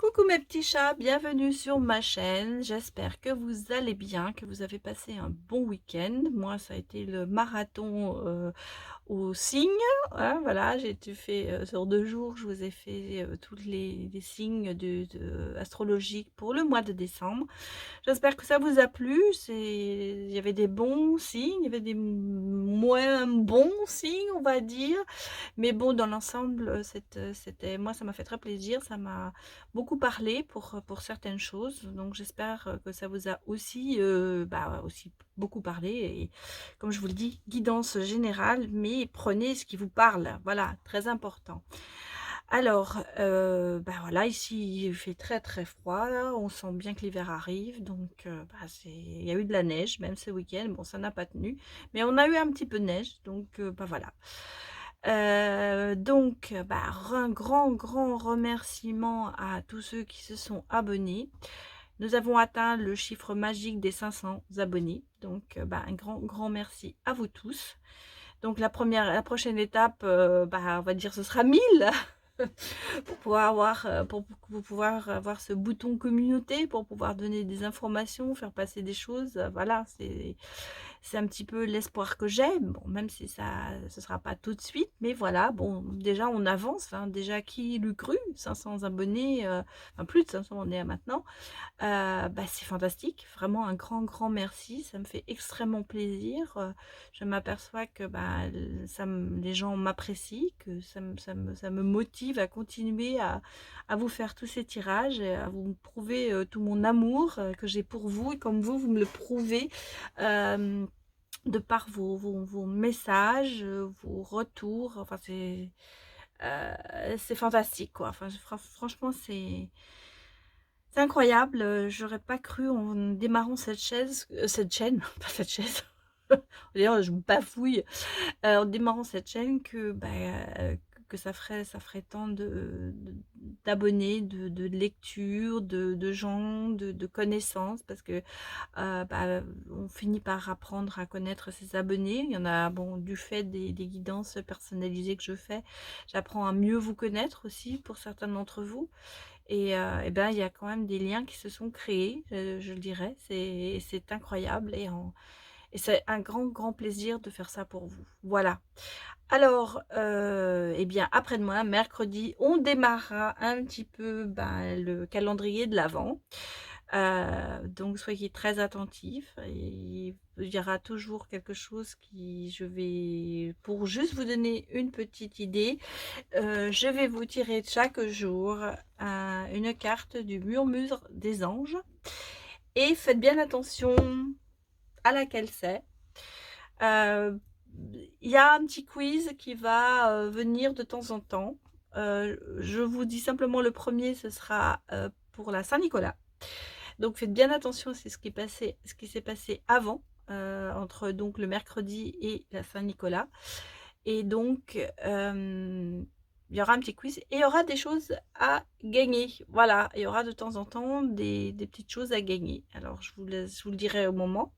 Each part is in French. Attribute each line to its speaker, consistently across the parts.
Speaker 1: Coucou mes petits chats, bienvenue sur ma chaîne. J'espère que vous allez bien, que vous avez passé un bon week-end. Moi, ça a été le marathon au signe, hein, voilà, j'ai tout fait sur 2 jours. Je vous ai fait tous les signes astrologiques pour le mois de décembre. J'espère que ça vous a plu. Il y avait des bons signes, il y avait des moins bons signes, on va dire. Mais bon, dans l'ensemble, c'était moi, ça m'a fait très plaisir. Ça m'a beaucoup parlé pour certaines choses. Donc j'espère que ça vous a aussi, aussi beaucoup parlé. Et comme je vous le dis, guidance générale, mais prenez ce qui vous parle. Voilà, très important. Alors, voilà, ici il fait très très froid là, on sent bien que l'hiver arrive, donc il y a eu de la neige même ce week-end. Bon, ça n'a pas tenu, mais on a eu un petit peu de neige, donc voilà. Un grand remerciement à tous ceux qui se sont abonnés. Nous avons atteint le chiffre magique des 500 abonnés, donc un grand merci à vous tous. Donc la prochaine étape, on va dire ce sera 1000 pour pouvoir avoir ce bouton communauté, pour pouvoir donner des informations, faire passer des choses. Voilà, c'est un petit peu l'espoir que j'ai. Bon, même si ce sera pas tout de suite, mais voilà, bon, déjà on avance, hein. Déjà, qui l'eût cru? 500 abonnés, enfin plus de 500 on est à maintenant. C'est fantastique, vraiment un grand merci, ça me fait extrêmement plaisir. Je m'aperçois que, les gens m'apprécient, que ça me motive à continuer à vous faire tous ces tirages et à vous prouver, tout mon amour, que j'ai pour vous, et comme vous me le prouvez, de par vos messages, vos retours. Enfin c'est fantastique quoi. Enfin franchement c'est incroyable, j'aurais pas cru en démarrant cette chaîne, pas cette chaise, d'ailleurs je bafouille, en démarrant cette chaîne que ça ferait tant d'abonnés, de lectures, de gens, de connaissances, parce que, on finit par apprendre à connaître ses abonnés. Il y en a, bon, du fait des guidances personnalisées que je fais, j'apprends à mieux vous connaître aussi pour certains d'entre vous. Il y a quand même des liens qui se sont créés, je le dirais. C'est incroyable et c'est un grand plaisir de faire ça pour vous. Voilà. Alors, après-demain, mercredi, on démarrera un petit peu, le calendrier de l'avent. Donc soyez très attentifs, et il y aura toujours quelque chose qui je vais pour juste vous donner une petite idée, je vais vous tirer chaque jour, une carte du murmure des anges, et faites bien attention à laquelle c'est. Heu, il y a un petit quiz qui va, venir de temps en temps. Je vous dis simplement le premier, ce sera, pour la Saint-Nicolas. Donc faites bien attention, c'est ce qui s'est passé avant, entre donc le mercredi et la Saint-Nicolas. Et donc, il y aura un petit quiz et il y aura des choses à gagner. Voilà, il y aura de temps en temps des petites choses à gagner. Alors je vous le dirai au moment.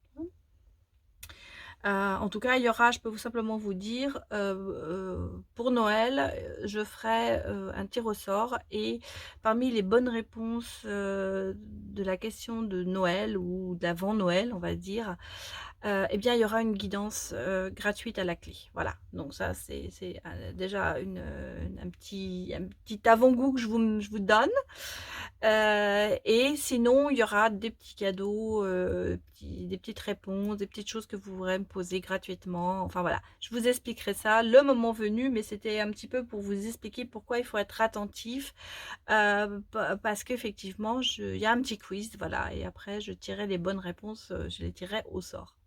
Speaker 1: En tout cas, il y aura, je peux simplement vous dire, pour Noël, je ferai, un tir au sort, et parmi les bonnes réponses, de la question de Noël ou d'avant Noël, on va dire, il y aura une guidance, gratuite à la clé. Voilà, donc ça c'est déjà un petit avant-goût que je vous donne. Et sinon, il y aura des petits cadeaux, des petites réponses, des petites choses que vous pourrez me poser gratuitement. Enfin voilà, je vous expliquerai ça le moment venu, mais c'était un petit peu pour vous expliquer pourquoi il faut être attentif, parce qu'effectivement, il y a un petit quiz, voilà, et après je tirerai les bonnes réponses, je les tirerai au sort.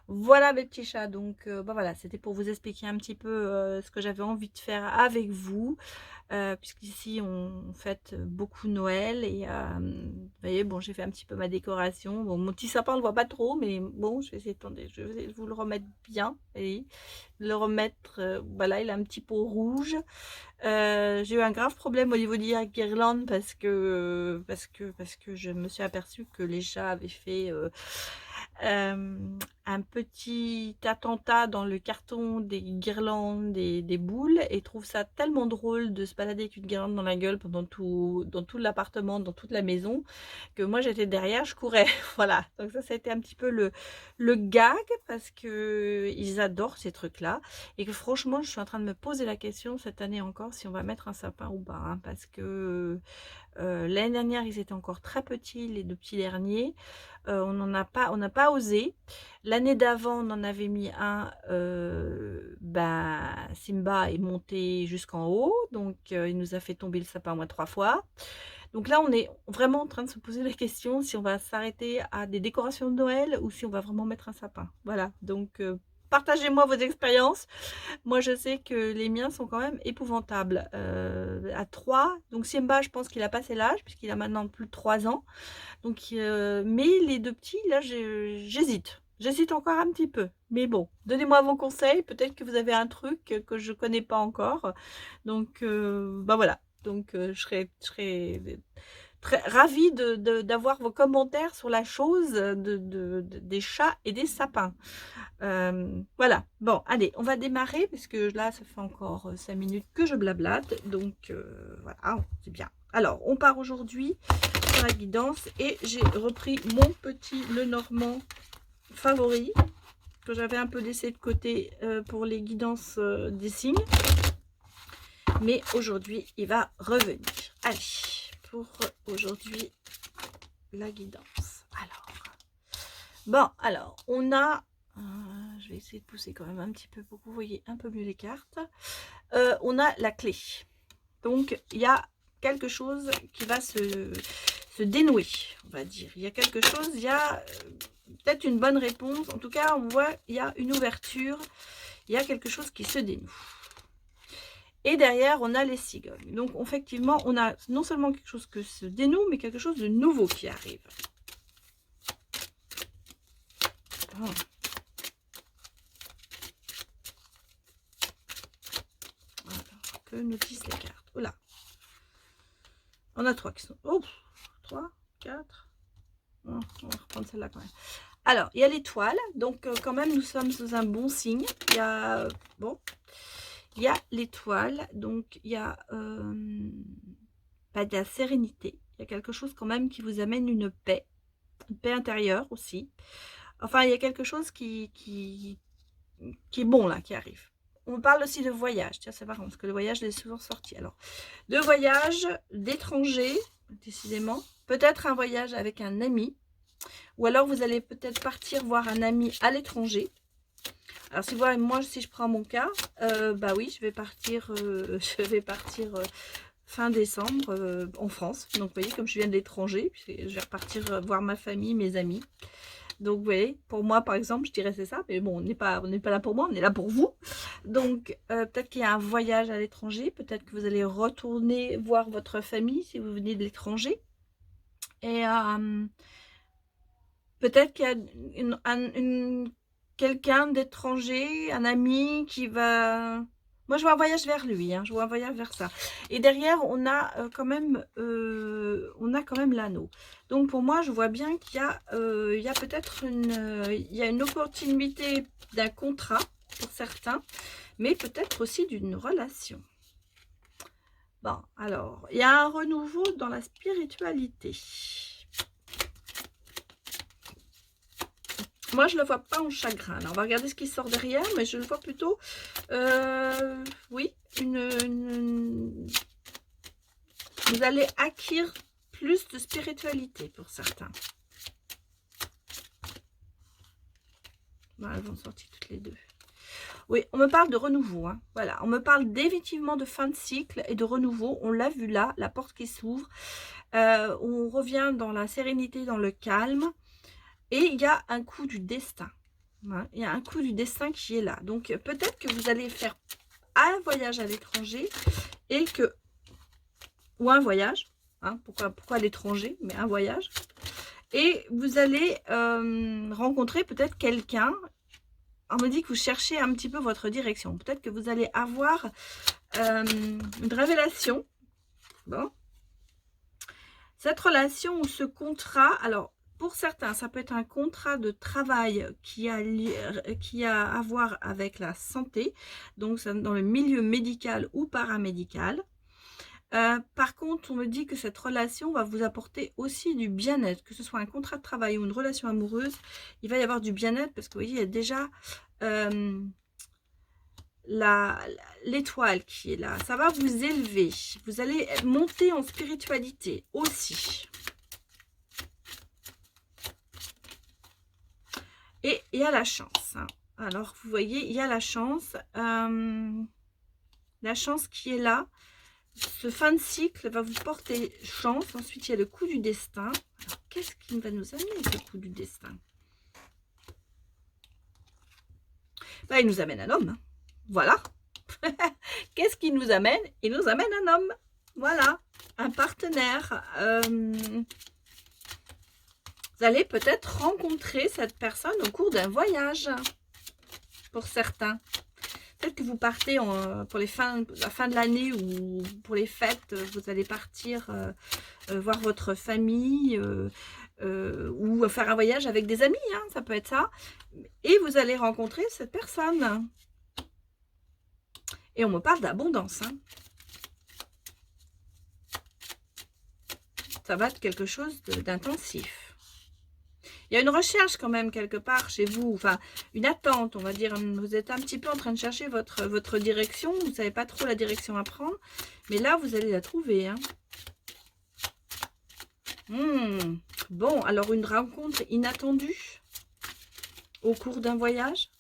Speaker 1: Voilà mes petits chats, donc voilà, c'était pour vous expliquer un petit peu, ce que j'avais envie de faire avec vous. Puisqu'ici on fête beaucoup Noël, et vous voyez, bon, j'ai fait un petit peu ma décoration. Bon, mon petit sapin on le voit pas trop, mais bon, je vais essayer, attendez, je vais vous le remettre bien, et le remettre, voilà, il a un petit pot rouge. J'ai eu un grave problème au niveau de la guirlande, parce que je me suis aperçue que les chats avaient fait un petit attentat dans le carton des guirlandes, des boules, et trouve ça tellement drôle de se balader avec une guirlande dans la gueule pendant dans tout l'appartement, dans toute la maison, que moi j'étais derrière, je courais. Voilà, donc ça a été un petit peu le gag, parce que ils adorent ces trucs-là, et que franchement je suis en train de me poser la question cette année encore si on va mettre un sapin ou pas, hein, parce que l'année dernière ils étaient encore très petits, les 2 petits derniers. On n'a pas osé. L'année d'avant, on en avait mis un, bah, Simba est monté jusqu'en haut, donc il nous a fait tomber le sapin au moins 3 fois. Donc là, on est vraiment en train de se poser la question si on va s'arrêter à des décorations de Noël ou si on va vraiment mettre un sapin. Voilà, donc partagez-moi vos expériences. Moi, je sais que les miens sont quand même épouvantables. À 3, donc Simba, je pense qu'il a passé l'âge puisqu'il a maintenant plus de 3 ans. Donc, mais les 2 petits, là, j'hésite. J'hésite encore un petit peu. Mais bon, donnez-moi vos conseils. Peut-être que vous avez un truc que je connais pas encore. Donc, bah voilà. Donc, je serais très ravie d'avoir vos commentaires sur la chose des chats et des sapins. Voilà. Bon, allez, on va démarrer parce que là, ça fait encore 5 minutes que je blablate. Donc, voilà, c'est bien. Alors, on part aujourd'hui sur la guidance et j'ai repris mon petit Lenormand favori que j'avais un peu laissé de côté pour les guidances des signes. Mais aujourd'hui, il va revenir. Allez, pour aujourd'hui, la guidance. Alors, on a... je vais essayer de pousser quand même un petit peu pour que vous voyez un peu mieux les cartes. On a la clé. Donc, il y a quelque chose qui va se dénouer, on va dire. Il y a quelque chose, il y a peut-être une bonne réponse. En tout cas, on voit, il y a une ouverture. Il y a quelque chose qui se dénoue. Et derrière, on a les cigognes. Donc, effectivement, on a non seulement quelque chose qui se dénoue, mais quelque chose de nouveau qui arrive. Oh. Alors, que nous disent les cartes? Oh là. On a 3 qui sont... Oh, 3, 4. Oh, on va reprendre celle-là quand même. Alors, il y a l'étoile. Donc, quand même, nous sommes sous un bon signe. Il y a... Bon... Il y a l'étoile, donc il y a de la sérénité. Il y a quelque chose quand même qui vous amène une paix intérieure aussi. Enfin, il y a quelque chose qui est bon là, qui arrive. On parle aussi de voyage. Tiens, c'est marrant parce que le voyage est souvent sorti. Alors, de voyage, d'étranger, décidément. Peut-être un voyage avec un ami. Ou alors, vous allez peut-être partir voir un ami à l'étranger. Alors, si moi, si je prends mon cas, bah oui, je vais partir, fin décembre en France. Donc, vous voyez, comme je viens de l'étranger, je vais repartir voir ma famille, mes amis. Donc, vous voyez, pour moi, par exemple, je dirais c'est ça. Mais bon, on n'est pas là pour moi, on est là pour vous. Donc, peut-être qu'il y a un voyage à l'étranger. Peut-être que vous allez retourner voir votre famille si vous venez de l'étranger. Et peut-être qu'il y a quelqu'un d'étranger, un ami qui va... Moi, je vois un voyage vers lui, hein, je vois un voyage vers ça. Et derrière, on a quand même l'anneau. Donc, pour moi, je vois bien qu'il y a peut-être une opportunité d'un contrat pour certains, mais peut-être aussi d'une relation. Bon, alors, il y a un renouveau dans la spiritualité. Moi, je ne le vois pas en chagrin. Alors, on va regarder ce qui sort derrière, mais je le vois plutôt, oui, vous allez acquérir plus de spiritualité pour certains. Bon, elles vont sortir toutes les deux. Oui, on me parle de renouveau. Hein. Voilà, on me parle définitivement de fin de cycle et de renouveau. On l'a vu là, la porte qui s'ouvre. On revient dans la sérénité, dans le calme. Et il y a un coup du destin. Hein, il y a un coup du destin qui est là. Donc, peut-être que vous allez faire un voyage à l'étranger et que... Ou un voyage. Hein, pourquoi à l'étranger? Mais un voyage. Et vous allez rencontrer peut-être quelqu'un. On me dit que vous cherchez un petit peu votre direction. Peut-être que vous allez avoir une révélation. Bon. Cette relation ou ce contrat... Alors, pour certains, ça peut être un contrat de travail qui a à voir avec la santé, donc dans le milieu médical ou paramédical. Par contre, on me dit que cette relation va vous apporter aussi du bien-être, que ce soit un contrat de travail ou une relation amoureuse, il va y avoir du bien-être parce que vous voyez, il y a déjà l'étoile qui est là. Ça va vous élever, vous allez monter en spiritualité aussi. Et il y a la chance, hein. Alors, vous voyez, il y a la chance qui est là. Ce fin de cycle va vous porter chance. Ensuite, il y a le coup du destin. Alors, qu'est-ce qui va nous amener, ce coup du destin? Ben, il nous amène un homme. Hein. Voilà. Qu'est-ce qui nous amène? Il nous amène un homme. Voilà. Un partenaire. Vous allez peut-être rencontrer cette personne au cours d'un voyage. Pour certains. Peut-être que vous partez pour la fin de l'année ou pour les fêtes, vous allez partir voir votre famille ou faire un voyage avec des amis, hein, ça peut être ça. Et vous allez rencontrer cette personne. Et on me parle d'abondance. Hein. Ça va être quelque chose d'intensif. Il y a une recherche quand même quelque part chez vous, enfin une attente, on va dire. Vous êtes un petit peu en train de chercher votre direction, vous ne savez pas trop la direction à prendre, mais là vous allez la trouver. Hein. Bon, alors une rencontre inattendue au cours d'un voyage.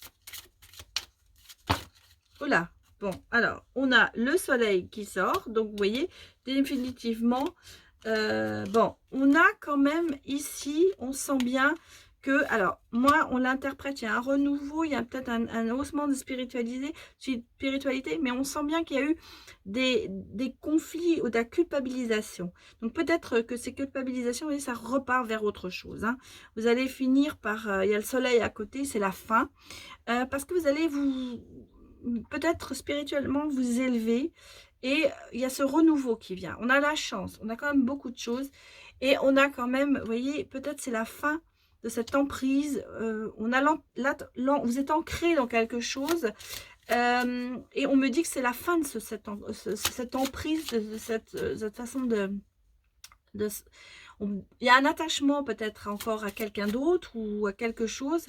Speaker 1: Voilà, bon, alors on a le soleil qui sort, donc vous voyez définitivement... bon, on a quand même ici, on sent bien que, alors, moi, on l'interprète, il y a un renouveau, il y a peut-être un haussement de spiritualité, mais on sent bien qu'il y a eu des conflits ou de la culpabilisation. Donc, peut-être que ces culpabilisations, et ça repart vers autre chose. Hein. Vous allez finir par, il y a le soleil à côté, c'est la fin, parce que vous allez peut-être spirituellement vous élever. Et il y a ce renouveau qui vient. On a la chance, on a quand même beaucoup de choses. Et on a quand même, vous voyez, peut-être c'est la fin de cette emprise. Vous êtes ancré dans quelque chose. Et on me dit que c'est la fin de cette emprise, de cette façon il y a un attachement peut-être encore à quelqu'un d'autre ou à quelque chose.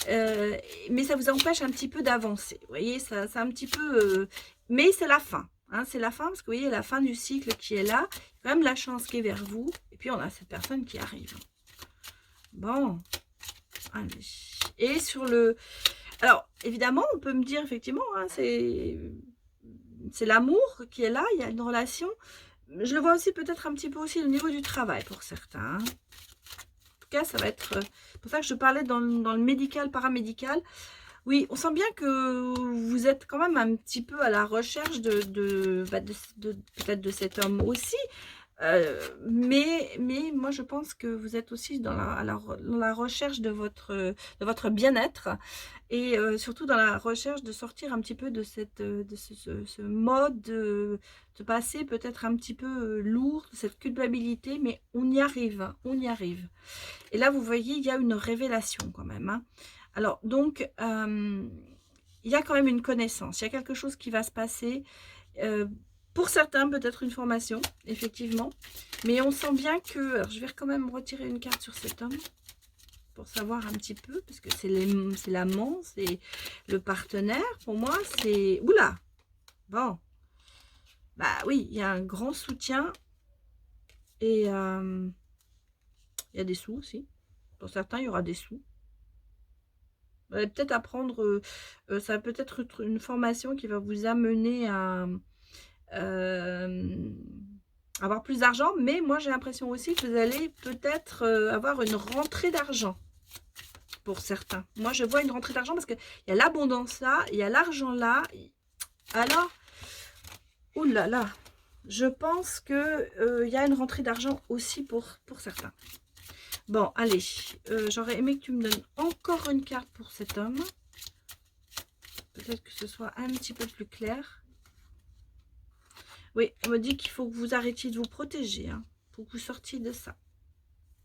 Speaker 1: Mais ça vous empêche un petit peu d'avancer. Vous voyez, ça, c'est un petit peu... mais c'est la fin. Hein, c'est la fin, parce que vous voyez, la fin du cycle qui est là, il y a quand même la chance qui est vers vous, et puis on a cette personne qui arrive. Bon, allez. Et sur le... Alors, évidemment, on peut me dire, effectivement, hein, c'est l'amour qui est là, il y a une relation. Je le vois aussi peut-être un petit peu aussi au niveau du travail pour certains. Hein. En tout cas, ça va être... pour ça que je parlais dans le médical, paramédical. Oui, on sent bien que vous êtes quand même un petit peu à la recherche peut-être de cet homme aussi. Mais moi, je pense que vous êtes aussi dans la recherche de votre bien-être et surtout dans la recherche de sortir un petit peu de ce mode de passer peut-être un petit peu lourd, de cette culpabilité, mais on y arrive, hein, on y arrive. Et là, vous voyez, il y a une révélation quand même, hein. Alors, donc, il y a quand même une connaissance. Il y a quelque chose qui va se passer. Pour certains, peut-être une formation, effectivement. Mais on sent bien que... Alors, je vais quand même retirer une carte sur cet homme. Pour savoir un petit peu. Parce que c'est l'amant, c'est le partenaire. Pour moi, c'est... Oula! Bon. Bah oui, il y a un grand soutien. Et il y a des sous aussi. Pour certains, il y aura des sous. Peut-être apprendre, ça va peut-être être une formation qui va vous amener à avoir plus d'argent, mais moi j'ai l'impression aussi que vous allez peut-être avoir une rentrée d'argent pour certains. Moi je vois une rentrée d'argent parce qu'il y a l'abondance là, il y a l'argent là. Alors, oulala, là là, je pense que il y a une rentrée d'argent aussi pour certains. Bon, allez, j'aurais aimé que tu me donnes encore une carte pour cet homme. Peut-être que ce soit un petit peu plus clair. Oui, on me dit qu'il faut que vous arrêtiez de vous protéger. Hein, pour que vous sortiez de ça.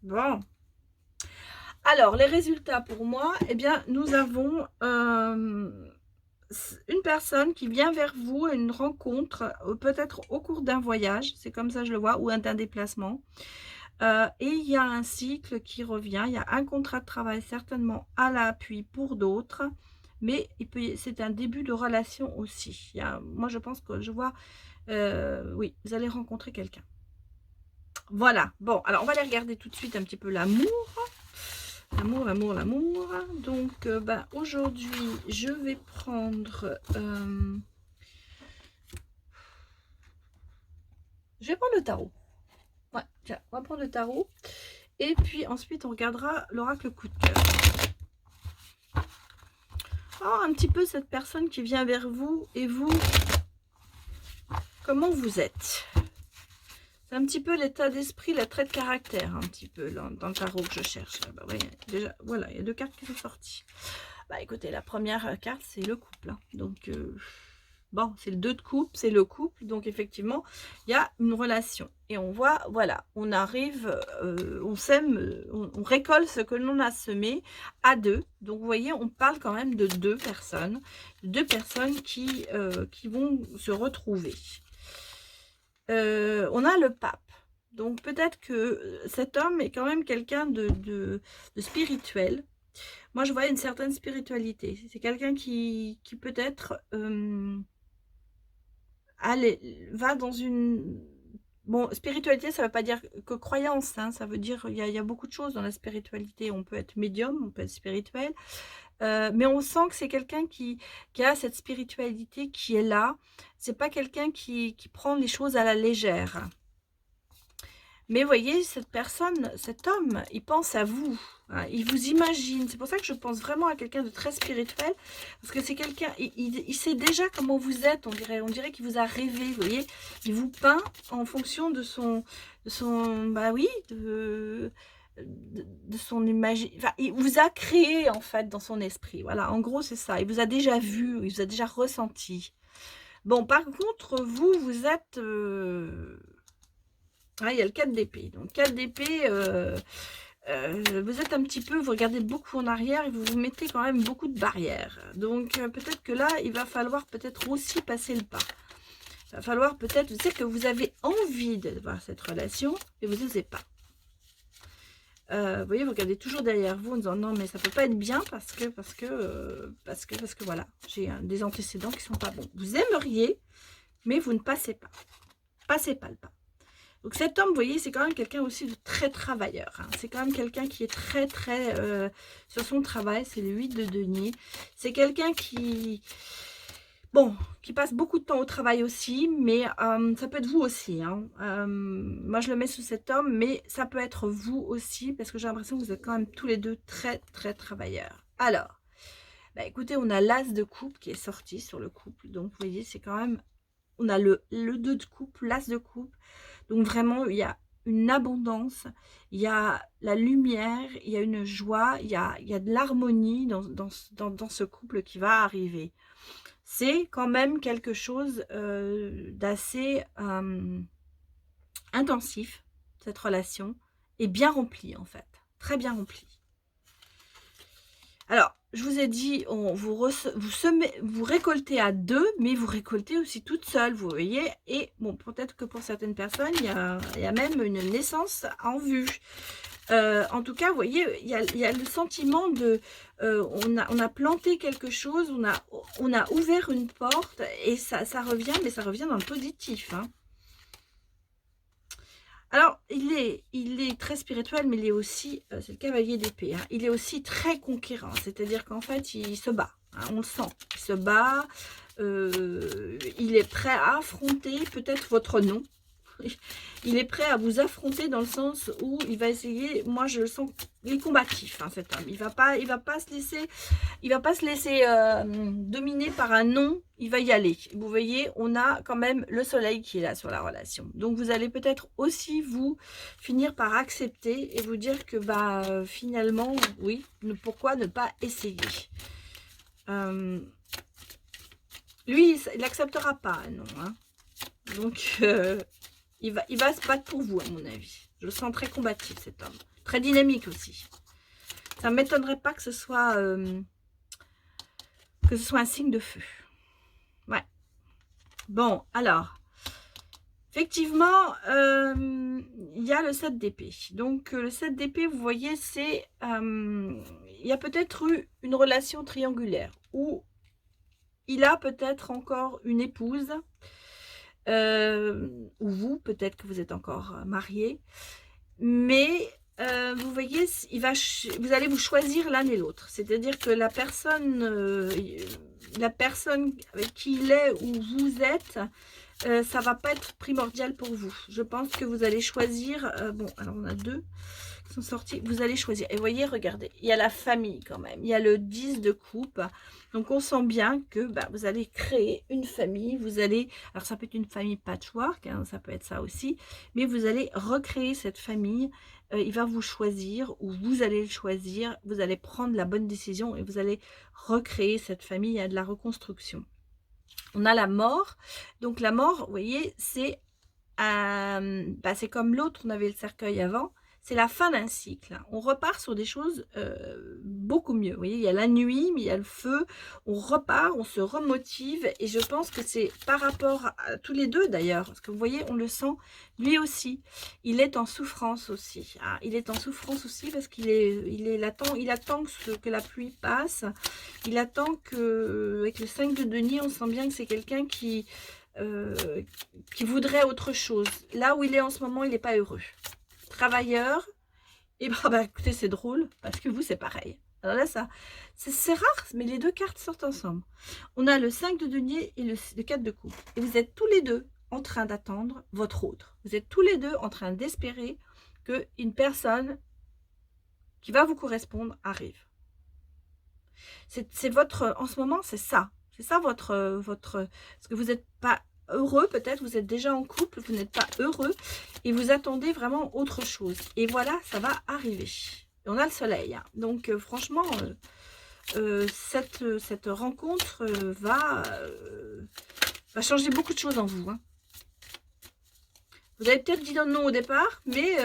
Speaker 1: Bon. Alors, les résultats pour moi, eh bien, nous avons une personne qui vient vers vous à une rencontre, peut-être au cours d'un voyage, c'est comme ça je le vois, ou d'un déplacement. Et il y a un cycle qui revient, il y a un contrat de travail certainement à l'appui pour d'autres, mais c'est un début de relation aussi. Moi, je pense que je vois, oui, vous allez rencontrer quelqu'un. Voilà, bon, alors on va aller regarder tout de suite un petit peu l'amour. L'amour, l'amour, l'amour. Donc, aujourd'hui, je vais prendre... je vais prendre le tarot. Ouais, tiens, on va prendre le tarot. Et puis ensuite, on regardera l'oracle coup de cœur. Alors, un petit peu cette personne qui vient vers vous et vous, comment vous êtes? C'est un petit peu l'état d'esprit, le trait de caractère, un petit peu dans le tarot que je cherche. Bah, ouais, déjà, voilà, il y a 2 cartes qui sont sorties. Bah écoutez, la première carte, c'est le couple. Hein. Donc, bon, c'est le 2 de coupe, c'est le couple. Donc, effectivement, il y a une relation. Et on voit, voilà, on arrive, on sème, on récolte ce que l'on a semé à 2. Donc, vous voyez, on parle quand même de 2 personnes. 2 personnes qui vont se retrouver. On a le pape. Donc, peut-être que cet homme est quand même quelqu'un de spirituel. Moi, je vois une certaine spiritualité. C'est quelqu'un qui peut-être va dans une... Bon, spiritualité, ça ne veut pas dire que croyance. Hein, ça veut dire il y a beaucoup de choses dans la spiritualité. On peut être médium, on peut être spirituel. Mais on sent que c'est quelqu'un qui a cette spiritualité qui est là. C'est pas quelqu'un qui prend les choses à la légère. Mais voyez, cette personne, cet homme, il pense à vous. Hein, il vous imagine. C'est pour ça que je pense vraiment à quelqu'un de très spirituel. Parce que c'est quelqu'un, il sait déjà comment vous êtes, on dirait. On dirait qu'il vous a rêvé, vous voyez. Il vous peint en fonction de son bah oui, de son imaginaire. Enfin, il vous a créé, en fait, dans son esprit. Voilà, en gros, c'est ça. Il vous a déjà vu, il vous a déjà ressenti. Bon, par contre, vous êtes... Ah, il y a le 4 d'épée. Donc, 4 d'épée, vous êtes un petit peu, vous regardez beaucoup en arrière et vous vous mettez quand même beaucoup de barrières. Donc, peut-être que là, il va falloir peut-être aussi passer le pas. Il va falloir peut-être, vous savez que vous avez envie d'avoir cette relation et vous n'osez pas. Vous voyez, vous regardez toujours derrière vous en disant non, mais ça peut pas être bien parce que voilà, j'ai des antécédents qui sont pas bons. Vous aimeriez, mais vous ne passez pas. Passez pas le pas. Donc cet homme, vous voyez, c'est quand même quelqu'un aussi de très travailleur. Hein. C'est quand même quelqu'un qui est très sur son travail. C'est le 8 de denier. C'est quelqu'un qui... Bon, qui passe beaucoup de temps au travail aussi, mais ça peut être vous aussi. Hein. Moi, je le mets sous cet homme, mais ça peut être vous aussi, parce que j'ai l'impression que vous êtes quand même tous les deux très travailleurs. Alors, bah, écoutez, on a l'as de coupe qui est sorti sur le couple. Donc, vous voyez, c'est quand même... On a le 2 de coupe, l'as de coupe. Donc vraiment, il y a une abondance, il y a la lumière, il y a une joie, il y a de l'harmonie dans ce couple qui va arriver. C'est quand même quelque chose d'assez intensif, cette relation, et bien remplie en fait, très bien remplie. Alors, je vous ai dit, vous récoltez à 2, mais vous récoltez aussi toute seule, vous voyez. Et bon, peut-être que pour certaines personnes, il y a même une naissance en vue. En tout cas, vous voyez, il y a le sentiment de... on a planté quelque chose, on a ouvert une porte, et ça revient, mais ça revient dans le positif, hein. Alors, il est très spirituel, mais il est aussi, c'est le cavalier d'épée, hein, il est aussi très conquérant, c'est-à-dire qu'en fait, il se bat, hein, on le sent, il se bat, il est prêt à affronter peut-être votre nom, il est prêt à vous affronter dans le sens où il va essayer, moi je le sens, il est combatif, hein, cet homme, il va pas se laisser dominer par un non, il va y aller. Vous voyez, on a quand même le soleil qui est là sur la relation. Donc vous allez peut-être aussi vous finir par accepter et vous dire que finalement, oui, pourquoi ne pas essayer. Lui, il n'acceptera pas, non. Hein. Donc il va se battre pour vous, à mon avis. Je le sens très combatif, cet homme. Très dynamique aussi. Ça ne m'étonnerait pas que ce soit un signe de feu. Ouais. Bon, alors, effectivement, il y a le 7 d'épée. Donc, le 7 d'épée, vous voyez, c'est... il y a peut-être eu une relation triangulaire où il a peut-être encore une épouse, ou vous, peut-être que vous êtes encore marié. Mais vous voyez, vous allez vous choisir l'un et l'autre. C'est-à-dire que la personne avec qui il est ou vous êtes, ça va pas être primordial pour vous. Je pense que vous allez choisir... bon, alors on a deux qui sont sortis. Vous allez choisir. Et vous voyez, regardez, il y a la famille quand même. Il y a le 10 de coupe. Donc on sent bien que vous allez créer une famille. Vous allez... Alors ça peut être une famille patchwork, hein, ça peut être ça aussi. Mais vous allez recréer cette famille. Il va vous choisir ou vous allez le choisir. Vous allez prendre la bonne décision et vous allez recréer cette famille. Il y a de la reconstruction. On a la mort. Donc la mort, vous voyez, c'est c'est comme l'autre, on avait le cercueil avant. C'est la fin d'un cycle. On repart sur des choses beaucoup mieux. Vous voyez, il y a la nuit, mais il y a le feu. On repart, on se remotive. Et je pense que c'est par rapport à tous les deux d'ailleurs. Parce que vous voyez, on le sent, lui aussi. Il est en souffrance aussi. Ah, il est en souffrance aussi parce qu'il il attend que la pluie passe. Il attend que, avec le 5 de denier, on sent bien que c'est quelqu'un qui voudrait autre chose. Là où il est en ce moment, il n'est pas heureux. Travailleur, et écoutez, c'est drôle, parce que vous, c'est pareil. Alors là, ça, c'est rare, mais les deux cartes sortent ensemble. On a le 5 de denier et le 4 de coupe. Et vous êtes tous les deux en train d'attendre votre autre. Vous êtes tous les deux en train d'espérer qu'une personne qui va vous correspondre arrive. C'est votre, en ce moment, c'est ça. C'est ça votre, parce que vous n'êtes pas heureux, peut-être, vous êtes déjà en couple, vous n'êtes pas heureux, et vous attendez vraiment autre chose. Et voilà, ça va arriver. Et on a le soleil. Hein. Donc, franchement, cette rencontre va changer beaucoup de choses en vous. Hein. Vous avez peut-être dit non au départ, mais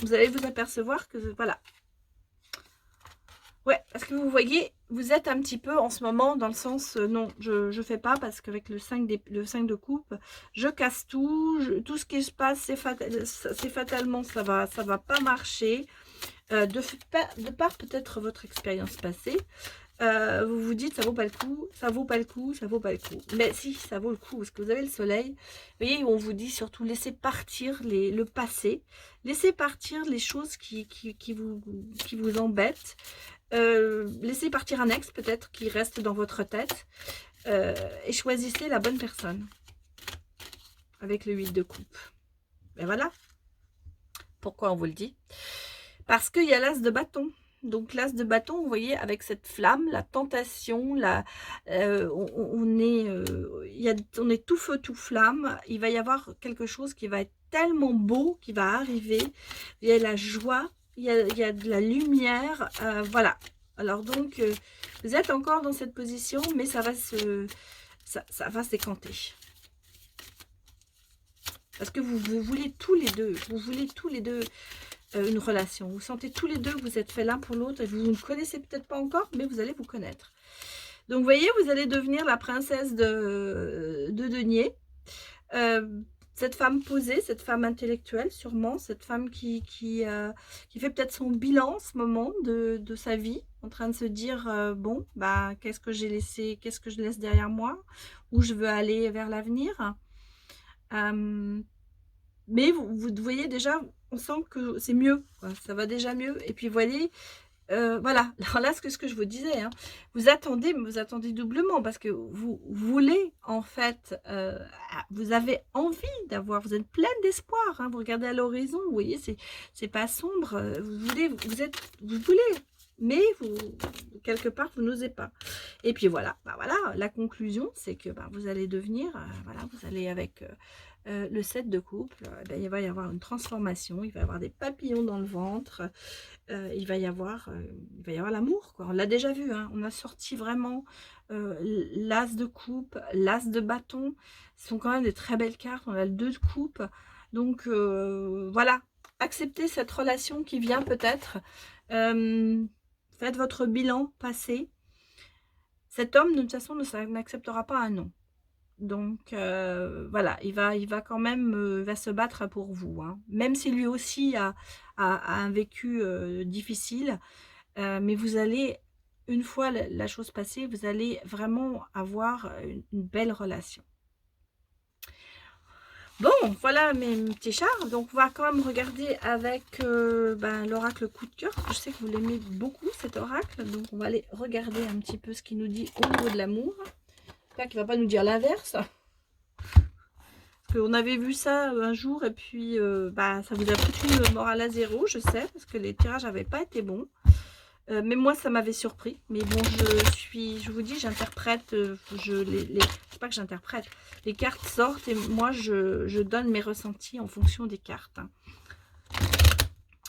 Speaker 1: vous allez vous apercevoir que, voilà. Ouais, parce que vous voyez, vous êtes un petit peu en ce moment dans le sens, non, je fais pas parce qu'avec le 5 de coupe, je casse tout, tout ce qui se passe, c'est fatalement, ça va pas marcher. De par peut-être votre expérience passée, vous vous dites ça vaut pas le coup, ça vaut pas le coup, ça vaut pas le coup. Mais si, ça vaut le coup, parce que vous avez le soleil. Vous voyez, on vous dit surtout laissez partir le passé, laissez partir les choses qui vous embêtent. Laissez partir un ex peut-être qui reste dans votre tête et choisissez la bonne personne avec le 8 de coupe. Et voilà pourquoi on vous le dit, parce qu'il y a l'as de bâton. Donc l'as de bâton, vous voyez, avec cette flamme, la tentation, on est tout feu, tout flamme. Il va y avoir quelque chose qui va être tellement beau, qui va arriver. Il y a la joie, il y a de la lumière, voilà. Alors donc, vous êtes encore dans cette position, mais ça va se décanter. Parce que vous voulez tous les deux, une relation. Vous sentez tous les deux que vous êtes faits l'un pour l'autre et vous ne connaissez peut-être pas encore, mais vous allez vous connaître. Donc, vous voyez, vous allez devenir la princesse de denier. Cette femme posée, cette femme intellectuelle sûrement, cette femme qui fait peut-être son bilan en ce moment de sa vie, en train de se dire, bon, qu'est-ce que j'ai laissé, qu'est-ce que je laisse derrière moi, où je veux aller vers l'avenir. Mais vous voyez déjà, on sent que c'est mieux, quoi. Ça va déjà mieux. Et puis, vous voyez, voilà. Alors là, ce que je vous disais, hein, vous attendez, mais vous attendez doublement parce que vous voulez, en fait, vous avez envie d'avoir, vous êtes pleine d'espoir. Hein, vous regardez à l'horizon, vous voyez, c'est pas sombre. Vous voulez, mais quelque part, vous n'osez pas. Et puis voilà, voilà, la conclusion, c'est que vous allez devenir, voilà, vous allez avec le 7 de couple, il va y avoir une transformation, il va y avoir des papillons dans le ventre, il va y avoir l'amour, quoi. On l'a déjà vu, hein, on a sorti vraiment l'as de coupe, l'as de bâton, ce sont quand même des très belles cartes, on a le 2 de coupe, donc voilà, acceptez cette relation qui vient peut-être. Faites votre bilan passé. Cet homme, de toute façon, n'acceptera pas un non. Donc, voilà, il va quand même va se battre pour vous. Hein. Même si lui aussi a un vécu difficile. Mais vous allez, une fois la chose passée, vous allez vraiment avoir une belle relation. Bon, voilà mes petits chars. Donc, on va quand même regarder avec l'oracle coup de cœur. Je sais que vous l'aimez beaucoup, cet oracle. Donc, on va aller regarder un petit peu ce qu'il nous dit au niveau de l'amour. J'espère qu'il ne va pas nous dire l'inverse. Parce qu'on avait vu ça un jour et puis ça vous a foutu le moral à zéro, je sais, parce que les tirages n'avaient pas été bons. Mais moi, ça m'avait surpris. Mais bon, je vous dis, j'interprète, c'est pas que j'interprète. Les cartes sortent et moi, je donne mes ressentis en fonction des cartes. Hein.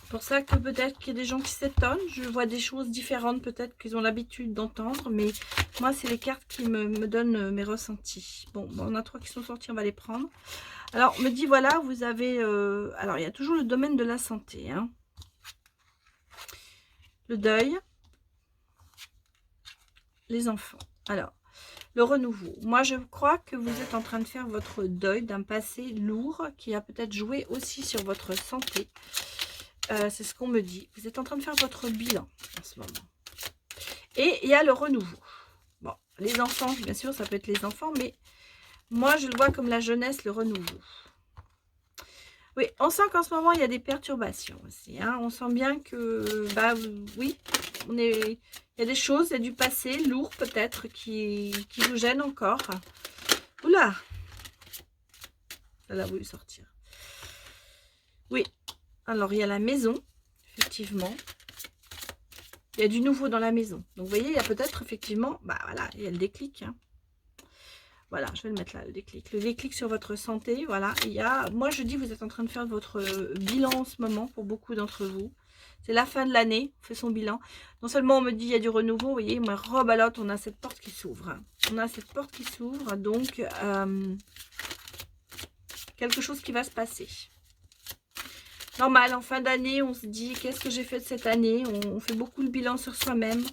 Speaker 1: Pour ça que peut-être qu'il y a des gens qui s'étonnent. Je vois des choses différentes, peut-être qu'ils ont l'habitude d'entendre. Mais moi, c'est les cartes qui me donnent mes ressentis. Bon, on a 3 qui sont sortis, on va les prendre. Alors, on me dit, voilà, vous avez... alors, il y a toujours le domaine de la santé. Hein. Le deuil. Les enfants. Alors, le renouveau. Moi, je crois que vous êtes en train de faire votre deuil d'un passé lourd qui a peut-être joué aussi sur votre santé. C'est ce qu'on me dit. Vous êtes en train de faire votre bilan en ce moment. Et il y a le renouveau. Bon, les enfants, bien sûr, ça peut être les enfants, mais moi, je le vois comme la jeunesse, le renouveau. Oui, on sent qu'en ce moment, il y a des perturbations aussi. Hein. On sent bien que, oui, il y a des choses, il y a du passé lourd peut-être qui vous gêne encore. Oula, elle a voulu sortir. Oui, alors il y a la maison, effectivement. Il y a du nouveau dans la maison. Donc vous voyez, il y a peut-être effectivement, voilà, il y a le déclic. Hein. Voilà, je vais le mettre là, le déclic. Le déclic sur votre santé, voilà. Il y a, moi je dis, vous êtes en train de faire votre bilan en ce moment pour beaucoup d'entre vous. C'est la fin de l'année, on fait son bilan. Non seulement on me dit il y a du renouveau, vous voyez, moi rebalote, on a cette porte qui s'ouvre. On a cette porte qui s'ouvre, donc quelque chose qui va se passer. Normal, en fin d'année, on se dit qu'est-ce que j'ai fait de cette année. On fait beaucoup le bilan sur soi-même.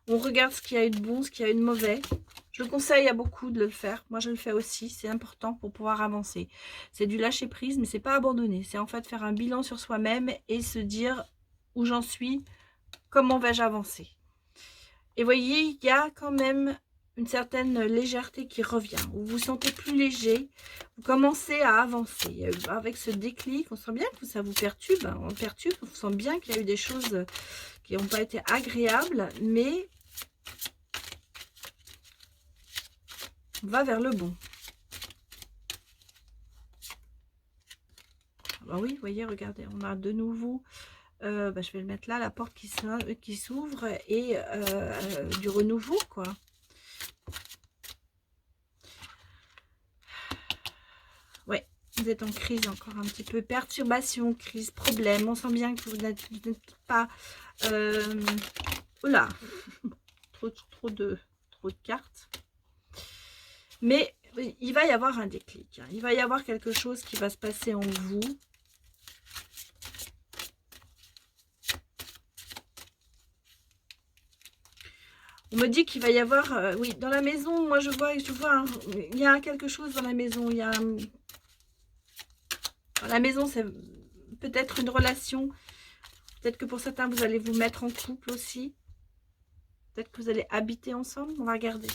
Speaker 1: On regarde ce qu'il y a eu de bon, ce qu'il y a eu de mauvais. Je le conseille à beaucoup de le faire. Moi, je le fais aussi. C'est important pour pouvoir avancer. C'est du lâcher prise, mais c'est pas abandonner. C'est en fait faire un bilan sur soi-même et se dire où j'en suis, comment vais-je avancer. Et voyez, il y a quand même une certaine légèreté qui revient. Vous vous sentez plus léger. Vous commencez à avancer. Avec ce déclic, on sent bien que ça vous perturbe. Hein, on sent bien qu'il y a eu des choses qui n'ont pas été agréables, mais on va vers le bon. Alors oui, vous voyez, regardez, on a de nouveau, je vais le mettre là, la porte qui s'ouvre et du renouveau, quoi. Ouais, vous êtes en crise encore un petit peu, perturbation, crise, problème. On sent bien que vous n'êtes pas... oula, trop de cartes. Mais il va y avoir un déclic. Hein. Il va y avoir quelque chose qui va se passer en vous. On me dit qu'il va y avoir... oui, dans la maison, moi je vois, hein, il y a quelque chose dans la maison. Il y a... Dans la maison, c'est peut-être une relation. Peut-être que pour certains, vous allez vous mettre en couple aussi. Peut-être que vous allez habiter ensemble. On va regarder.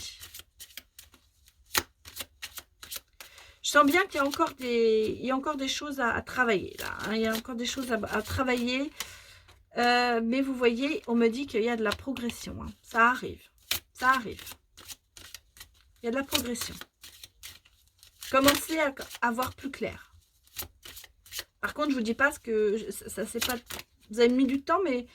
Speaker 1: Je sens bien qu'il y a encore des choses à travailler là. Hein. Il y a encore des choses à travailler. Mais vous voyez, on me dit qu'il y a de la progression. Hein. Ça arrive. Ça arrive. Il y a de la progression. Commencez à voir plus clair. Par contre, je vous dis pas ce que ça c'est pas. Vous avez mis du temps, mais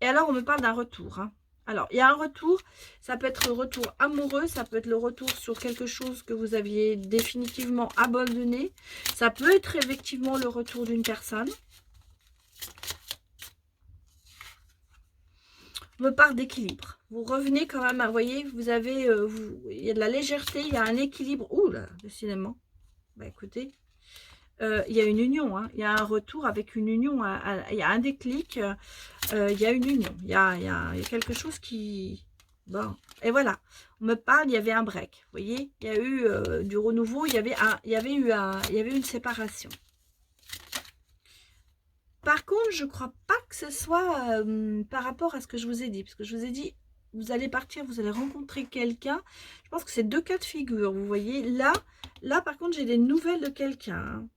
Speaker 1: et alors on me parle d'un retour. Hein. Alors, il y a un retour, ça peut être le retour amoureux, ça peut être le retour sur quelque chose que vous aviez définitivement abandonné. Ça peut être effectivement le retour d'une personne. On me parle d'équilibre. Vous revenez quand même, vous voyez, vous avez, il y a de la légèreté, il y a un équilibre. Ouh là, décidément. Bah écoutez, il y a une union, hein. Il y a un retour avec une union, il y a un déclic, il y a une union, il y a quelque chose qui... Bon, et voilà, on me parle, il y avait un break, vous voyez, il y a eu du renouveau, il y avait une séparation. Par contre, je ne crois pas que ce soit par rapport à ce que je vous ai dit, parce que je vous ai dit, vous allez partir, vous allez rencontrer quelqu'un. Je pense que c'est 2 cas de figure, vous voyez. Là par contre, j'ai des nouvelles de quelqu'un. Hein.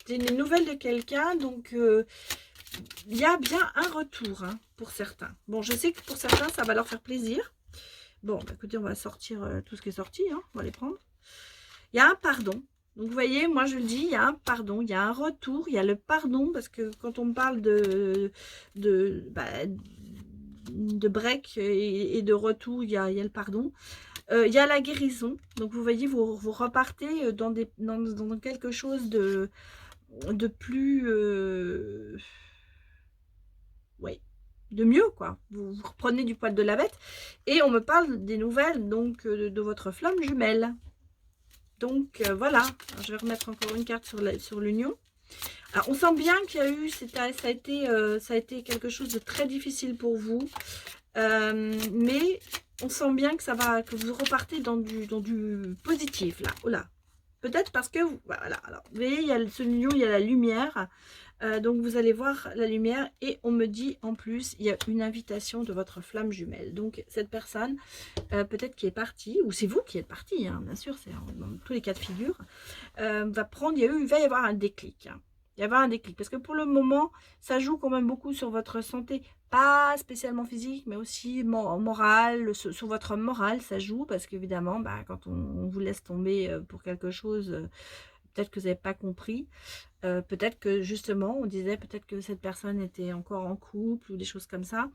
Speaker 1: J'ai des nouvelles de quelqu'un, donc il y a bien un retour hein, pour certains. Bon, je sais que pour certains, ça va leur faire plaisir. Bon, bah, écoutez, on va sortir tout ce qui est sorti, hein, on va les prendre. Il y a un pardon. Donc, vous voyez, moi, je le dis, il y a un pardon, il y a un retour, il y a le pardon, parce que quand on me parle de break et de retour, il y a le pardon. Il y a la guérison. Donc, vous voyez, vous repartez dans quelque chose de plus... oui, de mieux, quoi. Vous reprenez du poil de la bête. Et on me parle des nouvelles, donc, de votre flamme jumelle. Donc voilà, alors, je vais remettre encore une carte sur l'union. Alors on sent bien qu'il y a eu, ça a été quelque chose de très difficile pour vous, mais on sent bien que vous repartez dans du positif là. Oh là, peut-être parce que voilà. Alors vous voyez, il y a ce union, il y a la lumière. Donc vous allez voir la lumière et on me dit en plus il y a une invitation de votre flamme jumelle. Donc cette personne peut-être qui est partie, ou c'est vous qui êtes parti, hein, bien sûr, c'est dans tous les cas de figure, va prendre, il va y avoir un déclic. Hein. Il va y avoir un déclic parce que pour le moment ça joue quand même beaucoup sur votre santé, pas spécialement physique mais aussi morale, sur votre morale ça joue parce qu'évidemment quand on vous laisse tomber pour quelque chose, peut-être que vous n'avez pas compris. Peut-être que justement, on disait peut-être que cette personne était encore en couple ou des choses comme ça.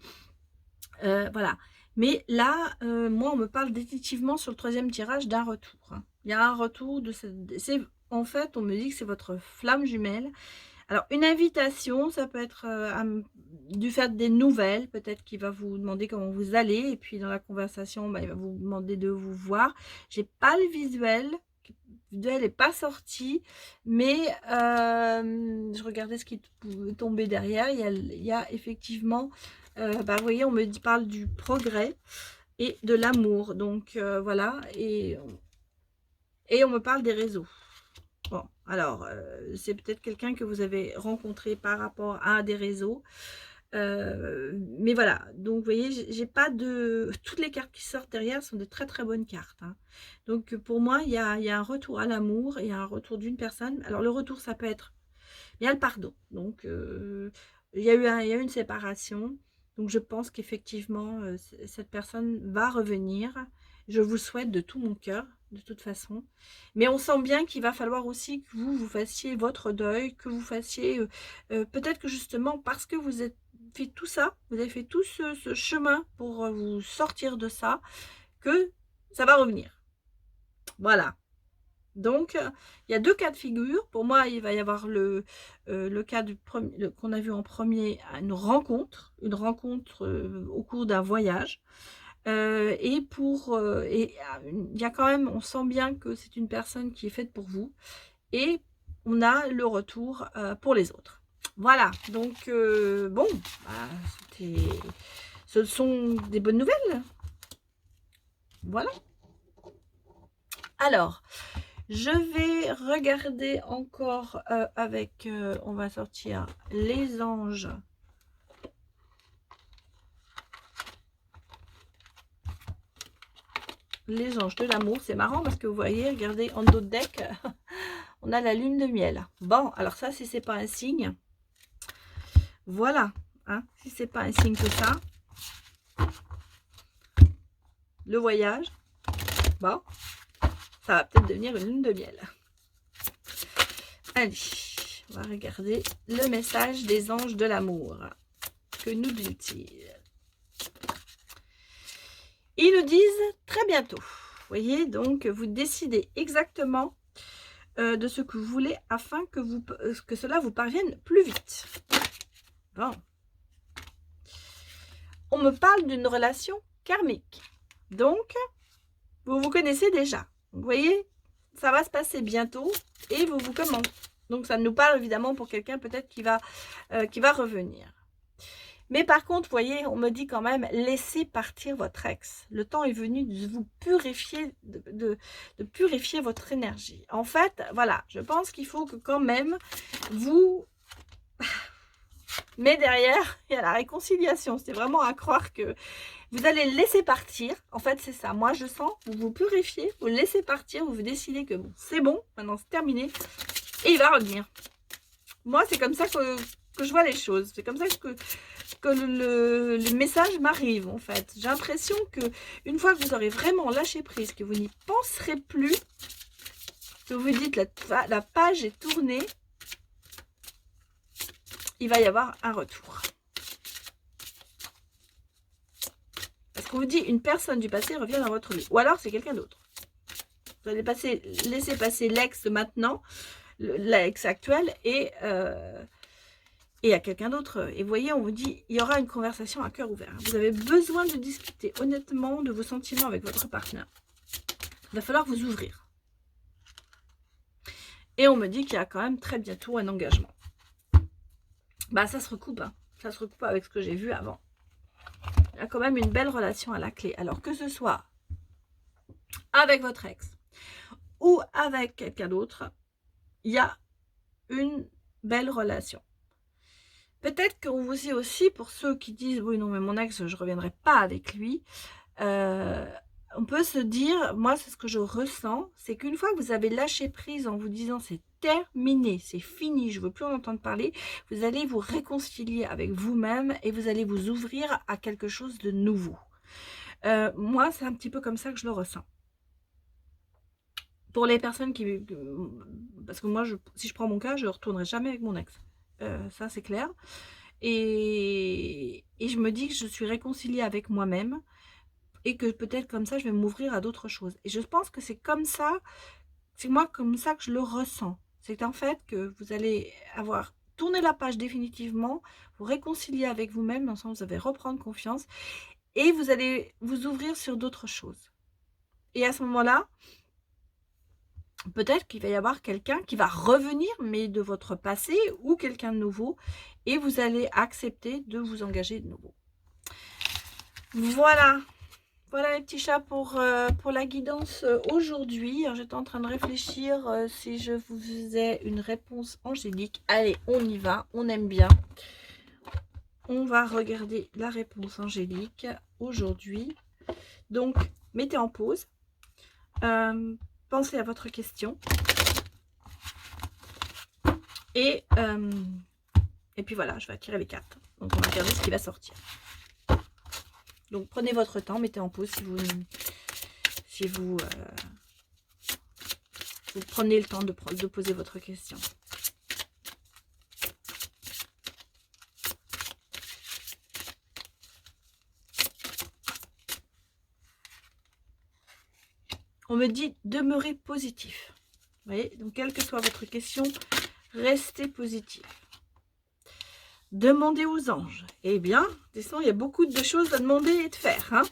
Speaker 1: Voilà. Mais là, moi, on me parle définitivement sur le 3e tirage d'un retour. Hein. Il y a un retour de cette... En fait, on me dit que c'est votre flamme jumelle. Alors, une invitation, ça peut être du fait des nouvelles. Peut-être qu'il va vous demander comment vous allez. Et puis, dans la conversation, il va vous demander de vous voir. J'ai pas le visuel. Le visuel n'est pas sorti. Mais je regardais ce qui pouvait tomber derrière. Il y a effectivement... vous voyez, on me parle du progrès et de l'amour. Donc, voilà. Et on me parle des réseaux. Bon, alors, c'est peut-être quelqu'un que vous avez rencontré par rapport à des réseaux. Mais voilà, donc vous voyez, j'ai pas de... Toutes les cartes qui sortent derrière sont de très très bonnes cartes. Hein. Donc pour moi, il y a un retour à l'amour et un retour d'une personne. Alors le retour, ça peut être... Il y a le pardon. Donc il y a eu une séparation. Donc je pense qu'effectivement, cette personne va revenir. Je vous le souhaite de tout mon cœur, de toute façon. Mais on sent bien qu'il va falloir aussi que vous fassiez votre deuil, que vous fassiez... peut-être que justement, parce que vous êtes fait tout ça, vous avez fait tout ce chemin pour vous sortir de ça, que ça va revenir. Voilà. Donc, il y a 2 cas de figure. Pour moi, il va y avoir le cas qu'on a vu en premier, une rencontre au cours d'un voyage. Et il y a quand même, on sent bien que c'est une personne qui est faite pour vous. Et on a le retour pour les autres. Voilà, donc bon, ce sont des bonnes nouvelles. Voilà. Alors, je vais regarder encore avec, on va sortir les anges. Les anges de l'amour, c'est marrant parce que vous voyez, regardez, en dos de deck, on a la lune de miel. Bon, alors ça, si c'est pas un signe, voilà, hein, si c'est pas un signe que ça, le voyage, bon, ça va peut-être devenir une lune de miel. Allez, on va regarder le message des anges de l'amour. Que nous disent-ils? Ils nous disent très bientôt. Vous voyez, donc vous décidez exactement de ce que vous voulez afin que cela vous parvienne plus vite. Bon. On me parle d'une relation karmique. Donc, vous vous connaissez déjà. Vous voyez, ça va se passer bientôt et vous Donc ça nous parle évidemment pour quelqu'un peut-être qui va revenir. Mais par contre, vous voyez, on me dit quand même, laissez partir votre ex. Le temps est venu de vous purifier, de purifier votre énergie. En fait, voilà, je pense qu'il faut que quand même vous... Mais derrière, il y a la réconciliation. C'est vraiment à croire que vous allez le laisser partir. En fait, c'est ça. Moi, je sens, vous vous purifiez, vous le laissez partir, vous décidez que bon, c'est bon, maintenant c'est terminé. Et il va revenir. Moi, c'est comme ça que je vois les choses. C'est comme ça que le message m'arrive, en fait. J'ai l'impression que une fois que vous aurez vraiment lâché prise, que vous n'y penserez plus, que vous dites la page est tournée, il va y avoir un retour. Parce qu'on vous dit, une personne du passé revient dans votre vie. Ou alors, c'est quelqu'un d'autre. Vous allez laisser passer l'ex maintenant, l'ex actuel, et à quelqu'un d'autre. Et vous voyez, on vous dit, il y aura une conversation à cœur ouvert. Vous avez besoin de discuter honnêtement de vos sentiments avec votre partenaire. Il va falloir vous ouvrir. Et on me dit qu'il y a quand même très bientôt un engagement. Bah, ça se recoupe. Hein. Ça se recoupe avec ce que j'ai vu avant. Il y a quand même une belle relation à la clé. Alors que ce soit avec votre ex ou avec quelqu'un d'autre, il y a une belle relation. Peut-être qu'on vous dit aussi, pour ceux qui disent « Oui, non, mais mon ex, je ne reviendrai pas avec lui », on peut se dire, moi, c'est ce que je ressens, c'est qu'une fois que vous avez lâché prise en vous disant « C'est terminé, c'est fini, je ne veux plus en entendre parler », vous allez vous réconcilier avec vous-même et vous allez vous ouvrir à quelque chose de nouveau. Moi, c'est un petit peu comme ça que je le ressens. Pour les personnes qui... Parce que moi, si je prends mon cas, je ne retournerai jamais avec mon ex. Ça, c'est clair. Et je me dis que je suis réconciliée avec moi-même et que peut-être comme ça, je vais m'ouvrir à d'autres choses. Et je pense que c'est comme ça, c'est moi comme ça que je le ressens. C'est en fait que vous allez avoir tourné la page définitivement, vous réconcilier avec vous-même, dans le sens où vous allez reprendre confiance et vous allez vous ouvrir sur d'autres choses. Et à ce moment-là, peut-être qu'il va y avoir quelqu'un qui va revenir, mais de votre passé ou quelqu'un de nouveau, et vous allez accepter de vous engager de nouveau. Voilà. Voilà les petits chats pour la guidance aujourd'hui. J'étais en train de réfléchir si je vous faisais une réponse angélique. Allez, on y va, on aime bien. On va regarder la réponse angélique aujourd'hui. Donc, mettez en pause. Pensez à votre question. Et puis voilà, je vais attirer les cartes. Donc, on va regarder ce qui va sortir. Donc, prenez votre temps, mettez en pause si vous prenez le temps de poser votre question. On me dit demeurez positif. Vous voyez, donc quelle que soit votre question, restez positif. Demandez aux anges. Eh bien, il y a beaucoup de choses à demander et de faire. Hein.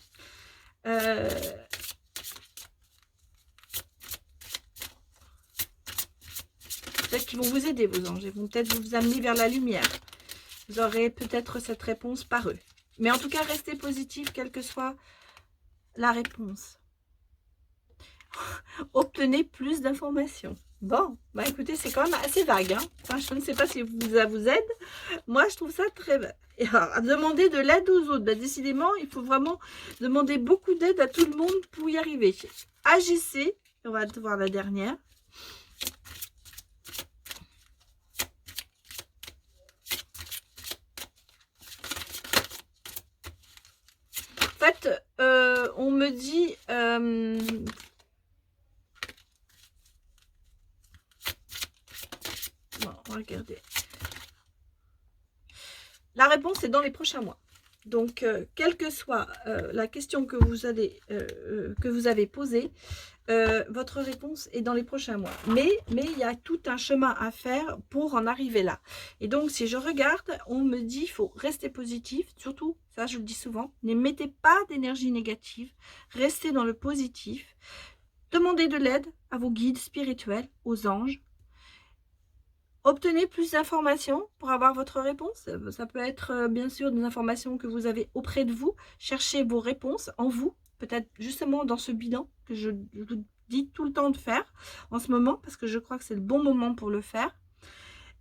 Speaker 1: Peut-être qu'ils vont vous aider, vos anges. Ils vont peut-être vous amener vers la lumière. Vous aurez peut-être cette réponse par eux. Mais en tout cas, restez positif, quelle que soit la réponse. Obtenez plus d'informations. Bon, bah écoutez, c'est quand même assez vague. Hein. Enfin, je ne sais pas si ça vous aide. Moi, je trouve ça très vague. Et alors, demander de l'aide aux autres. Bah, décidément, il faut vraiment demander beaucoup d'aide à tout le monde pour y arriver. Agissez. On va voir la dernière. En fait, on me dit... Bon, on va regarder. La réponse est dans les prochains mois. Donc, quelle que soit la question que vous avez posée, votre réponse est dans les prochains mois. Mais il y a tout un chemin à faire pour en arriver là. Et donc, si je regarde, on me dit qu'il faut rester positif. Surtout, ça je le dis souvent, ne mettez pas d'énergie négative. Restez dans le positif. Demandez de l'aide à vos guides spirituels, aux anges. Obtenez plus d'informations pour avoir votre réponse. Ça peut être bien sûr des informations que vous avez auprès de vous. Cherchez vos réponses en vous, peut-être justement dans ce bilan que je vous dis tout le temps de faire en ce moment, parce que je crois que c'est le bon moment pour le faire.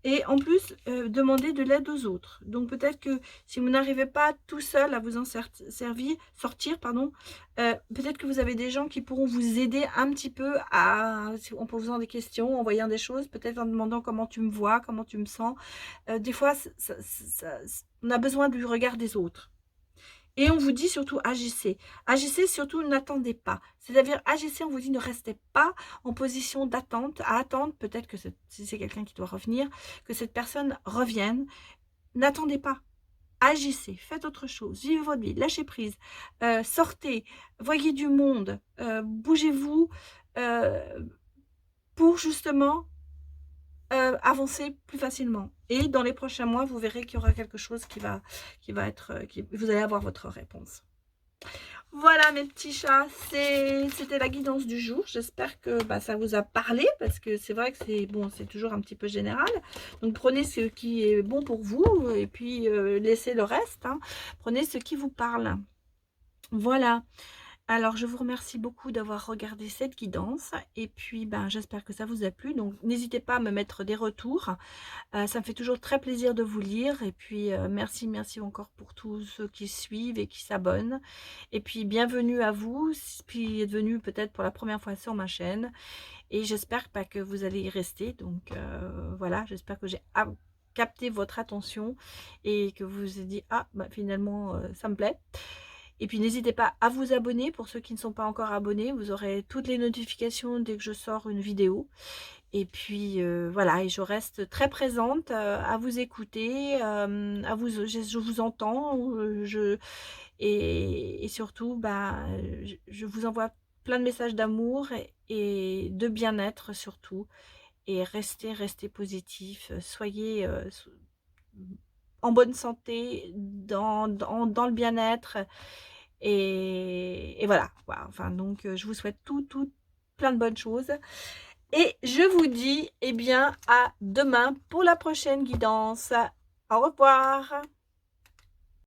Speaker 1: Et en plus, demandez de l'aide aux autres. Donc peut-être que si vous n'arrivez pas tout seul à vous en sortir, pardon, peut-être que vous avez des gens qui pourront vous aider un petit peu en posant des questions, en voyant des choses, peut-être en demandant comment tu me vois, comment tu me sens. Des fois, on a besoin du regard des autres. Et on vous dit surtout agissez. Agissez surtout, n'attendez pas. C'est-à-dire agissez, on vous dit ne restez pas en position d'attente, à attendre peut-être que si c'est quelqu'un qui doit revenir, que cette personne revienne. N'attendez pas. Agissez, faites autre chose, vivez votre vie, lâchez prise, sortez, voyez du monde, bougez-vous pour justement avancer plus facilement. Et dans les prochains mois, vous verrez qu'il y aura quelque chose qui va être, vous allez avoir votre réponse. Voilà mes petits chats, c'était la guidance du jour. J'espère que ça vous a parlé, parce que c'est vrai que c'est toujours un petit peu général. Donc prenez ce qui est bon pour vous et puis laissez le reste, hein. Prenez ce qui vous parle. Voilà. Alors, je vous remercie beaucoup d'avoir regardé cette guidance et puis, j'espère que ça vous a plu. Donc, n'hésitez pas à me mettre des retours. Ça me fait toujours très plaisir de vous lire et puis, merci encore pour tous ceux qui suivent et qui s'abonnent. Et puis, bienvenue à vous, qui êtes venus peut-être pour la première fois sur ma chaîne et j'espère que vous allez y rester. Donc, voilà, j'espère que j'ai capté votre attention et que vous vous êtes dit: «Ah, finalement, ça me plaît». Et puis n'hésitez pas à vous abonner pour ceux qui ne sont pas encore abonnés. Vous aurez toutes les notifications dès que je sors une vidéo. Et puis voilà, et je reste très présente à vous écouter, je vous entends, et surtout, je vous envoie plein de messages d'amour et de bien-être surtout. Et restez positif, soyez en bonne santé, dans le bien-être. Et voilà, enfin donc je vous souhaite tout plein de bonnes choses et je vous dis à demain pour la prochaine guidance. Au revoir.